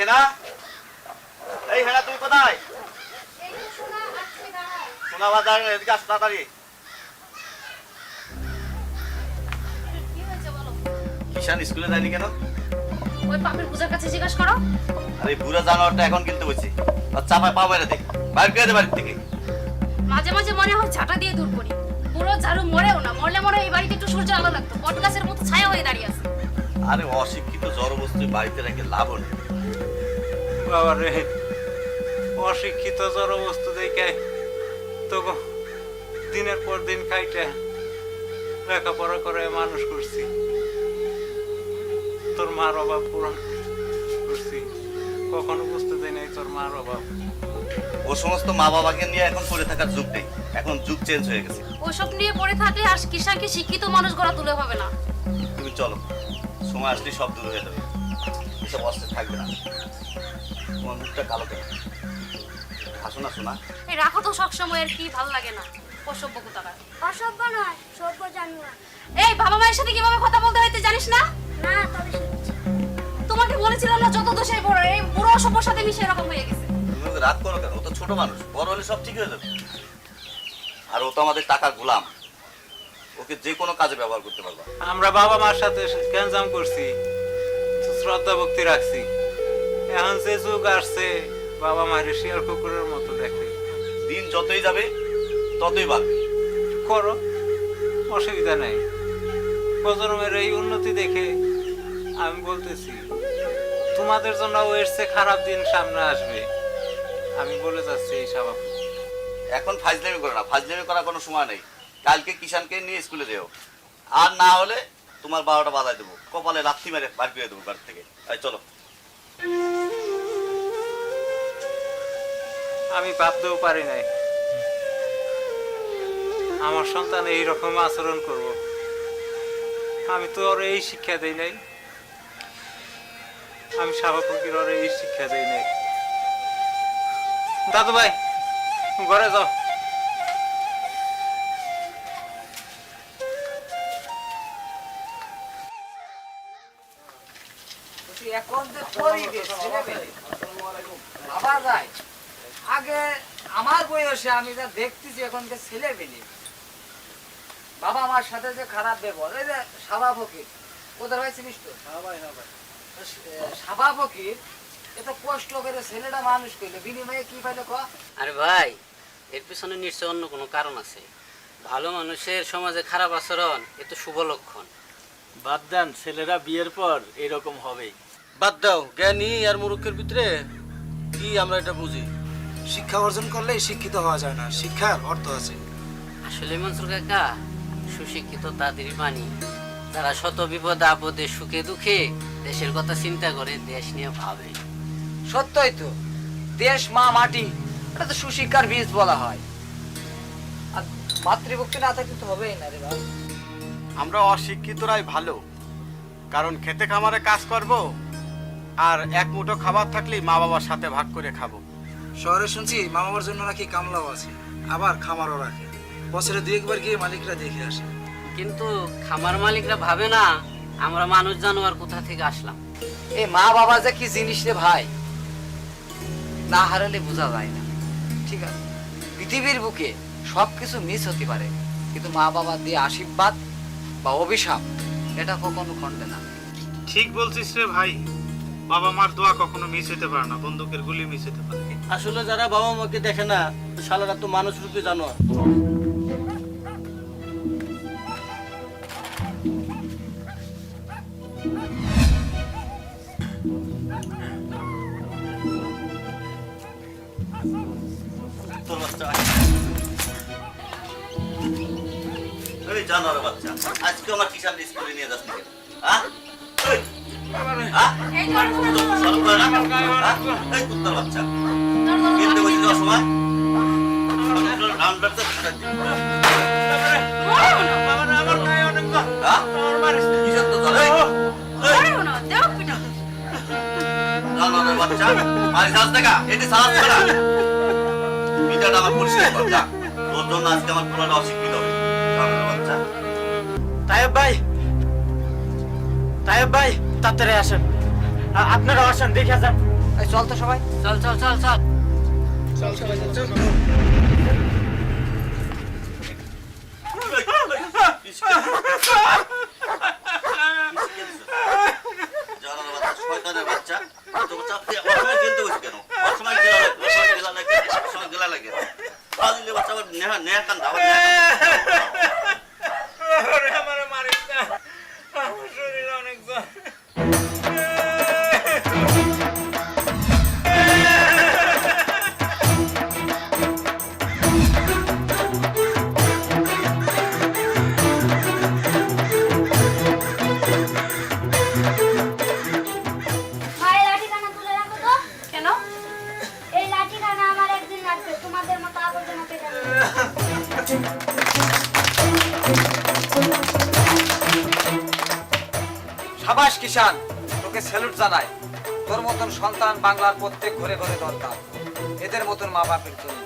হেনা, এই হেনা তুই কোথায়? সোনা বাজার এদিকে আসো তাড়াতাড়ি। কিষান স্কুলে যায়নি কেন? ওই পাপের পূজার কাছে জিজ্ঞাসা করো। আরে বুড়া জানোয়ারটা এখন কিনতে বসে, আর চাপায় পা মেরে দেখ, বাইর করে দে বাড়ির থেকে। মাঝে মাঝে মনে হয় ঝাঁটা দিয়ে দূর করি। পুরো ঝাড়ু মরেও না, মরলে মরে এই বাড়িতে একটু সূর্য আলো লাগতো, বট গাছের মতো ছায়া হয়ে দাঁড়িয়ে আছে। আরে অশিক্ষিত জড়বস্তু বাড়িতে রেখে লাভ নেই। বাবা রে, অশিক্ষিত জড়বস্তু দেখে তো দিনের পর দিন খাইতে লেখাপড়া করে মানুষ করছি, তোর মার অভাব পূরণ করছি, কখনো বুঝতে দেয় নাই তোর মার অভাব। ও সমস্ত মা বাবাকে নিয়ে এখন পড়ে থাকার যুগ নেই, এখন যুগ চেঞ্জ হয়ে গেছে। ওসব নিয়ে পড়ে থাকলে আর কিষানকে শিক্ষিত মানুষ গড়া তুলে হবে না। তুমি চলো, সময় আসলে সব দূর হয়ে যাবে, এসব অস্ত্র থাকবে না। তোমার মুখটা কালো কেন? হাসো না শোনা। এই রাখো তো সবসময়, আর কি ভালো লাগে না অসভ্য কোথাকার। অসভ্য নয়, সভ্য জানোয়ার। এই বাবা মায়ের সাথে কিভাবে কথা বলতে হয় তুই জানিস না? না, তবে শিখছি। তোমাকে বলেছিলাম না যত দোষের বড়, এই বুড়ো অসভ্যর সাথে মিশে এরকম হয়ে গেছে। তুমি ওকে রাগ করো কেন? ও তো ছোট মানুষ, বড় হলে সব ঠিক হয়ে যাবে। আর ও তো আমাদের টাকার গোলাম, ওকে যে কোনো কাজে ব্যবহার করতে পারবা। আমরা বাবা মার সাথে গ্যাঞ্জাম করছি, শ্রদ্ধা ভক্তি রাখছি, এখন যে যুগ আসছে বাবা মায়ের শিয়াল কুকুরের মতো দেখে। দিন যতই যাবে ততই বাড়বে। করো, অসুবিধা নাই। প্রজন্মের এই উন্নতি দেখে আমি বলতেছি তোমাদের জন্য এর চেয়ে খারাপ দিন সামনে আসবে, আমি বলে যাচ্ছি এই স্বভাব। এখন ফাজলামি করো না, ফাজলামি করার কোনো সময় নেই। কালকে কিষানকে নিয়ে স্কুলে যেও, আর না হলে তোমার 12টা বাজায় দেবো, কপালে লাথি মেরে বার করে দেবো বাড়ি থেকে। তাই চলো। আমি ভাবতেও পারি নাই আমার সন্তান এইরকম আচরণ করব। আমি তো ওর এই শিক্ষা দেই নাই, আমি স্বাভাবিক ওর এই শিক্ষা দেই নাই। দাদু ভাই, ঘরে যাও। এখন যে পরিবেশ ভাবা যায়, আগে আমার বয়সে আমি যা দেখতেছি এখনকার ছেলে পেলে বাবা মার সাথে যে খারাপ ব্যবহার, এই যে সাবা ফকির, ওদের ভাই চিনিস তো? সাবা ফকির এত কষ্ট করে ছেলেটা মানুষ করলো, বিনিময়ে কি পাইলো ক? আরে ভাই, এর পিছনে নিশ্চয় অন্য কোনো কারণ আছে। ভালো মানুষের সমাজে খারাপ আচরণ এ তো শুভ লক্ষণ। বাদ দেন, ছেলেরা বিয়ের পর এরকম হবেই। বাদ দাও, জ্ঞানী আর মূর্খের ভিতরে কি আমরা এটা বুঝি? শিক্ষা অর্জন করলেই শিক্ষিত হওয়া যায় না, শিক্ষার অর্থ আছে। আসলে মনসুর কাকা, সুশিক্ষিত তাদেরই মানি যারা শত বিপদে আপদে সুখে দুঃখে দেশের কথা চিন্তা করে, দেশ নিয়ে ভাবে। সত্যই তো, দেশ মা মাটি, এটা তো সুশিক্ষার বীজ বলা হয়। আর মাতৃভক্তি না থাকলে তো হবেই না রে ভাই। আমরা অশিক্ষিতরাই ভালো, কারণ খেতে খামারে কাজ করব, আর এক মুঠো খাবার থাকলেই মা বাবার সাথে ভাগ করে খাবো। শহরে শুনছি মা বাবার জন্য নাকি কামলাও আছে, আবার খামারও রাখে। বছরে 2-1 বার গিয়ে মালিকরা দেখে আসে। কিন্তু খামার মালিকরা ভাবে না আমরা মানুষ জানোয়ার কোথা থেকে আসলাম। এই মা বাবা যে কি জিনিস রে ভাই, না হারালে বোঝা যায় না। ঠিক আছে, পৃথিবীর বুকে সবকিছু মিস হতে পারে, কিন্তু মা বাবা দিয়ে আশীর্বাদ বা অভিশাপ এটা কখনো খণ্ডে না। ঠিক বলছিস রে ভাই, বাবা মার দোয়া কখনো মিস হতে পারে না, বন্দুকের গুলি মিস হতে পারে। আসলে যারা বাবা মাকে দেখে না, শালারা তো মানুষ রূপে জানোয়ার। তোর বাচ্চা, এই জানোয়ারের বাচ্চা, আজকে আমার কিষান স্কুলে নিয়ে যাস নাকি? হ্যাঁ? এই, হ্যাঁ? এই ধরো, শরম করে না? হ্যাঁ? এই কুত্তার বাচ্চা, কিনতে বসে যাওয়ার সময় রাউন্ড ব্যাটটা ছেড়ে দিবি। হ্যাঁ? কিসের তো চলে? এই, জানোয়ারের বাচ্চা, মারি যাস দেখা, এটি সালাদ ছাড়া। পিঠাটা আমার পরিষ্কার কর, যা। তোর জন্য আজকে আমার পোলাটা অশিক্ষিত হবে। জানোয়ারের বাচ্চা। তায়েব ভাই, তাড়াতাড়ি আসেন, আপনারা আসেন, দেখে যান। এই চল তো সবাই। চল চল চল চল শয়তানের বাচ্চা তোকে চাপ দিয়ে অসময় খেলতে বসে কেন? অসময় গেলা লাগে অসময় গেলা লাগে ফাজিলে বাচ্চা আবার নেহা কান্দা আবার নেহা কান্দা। আমার মারিস না, আমার শরীর অনেক জ্বর। ভাই লাঠিখানা তুলে রাখো তো। কেন? এই লাঠিখানা আমার একদিন লাগবে, তোমাদের মতো আবর্জনা পেটানো। সাবাস কিষান, তোকে স্যালুট জানাই। তোর মতন সন্তান বাংলার প্রত্যেক ঘরে ঘরে দরকার, এদের মতন মা বাপের জন্য।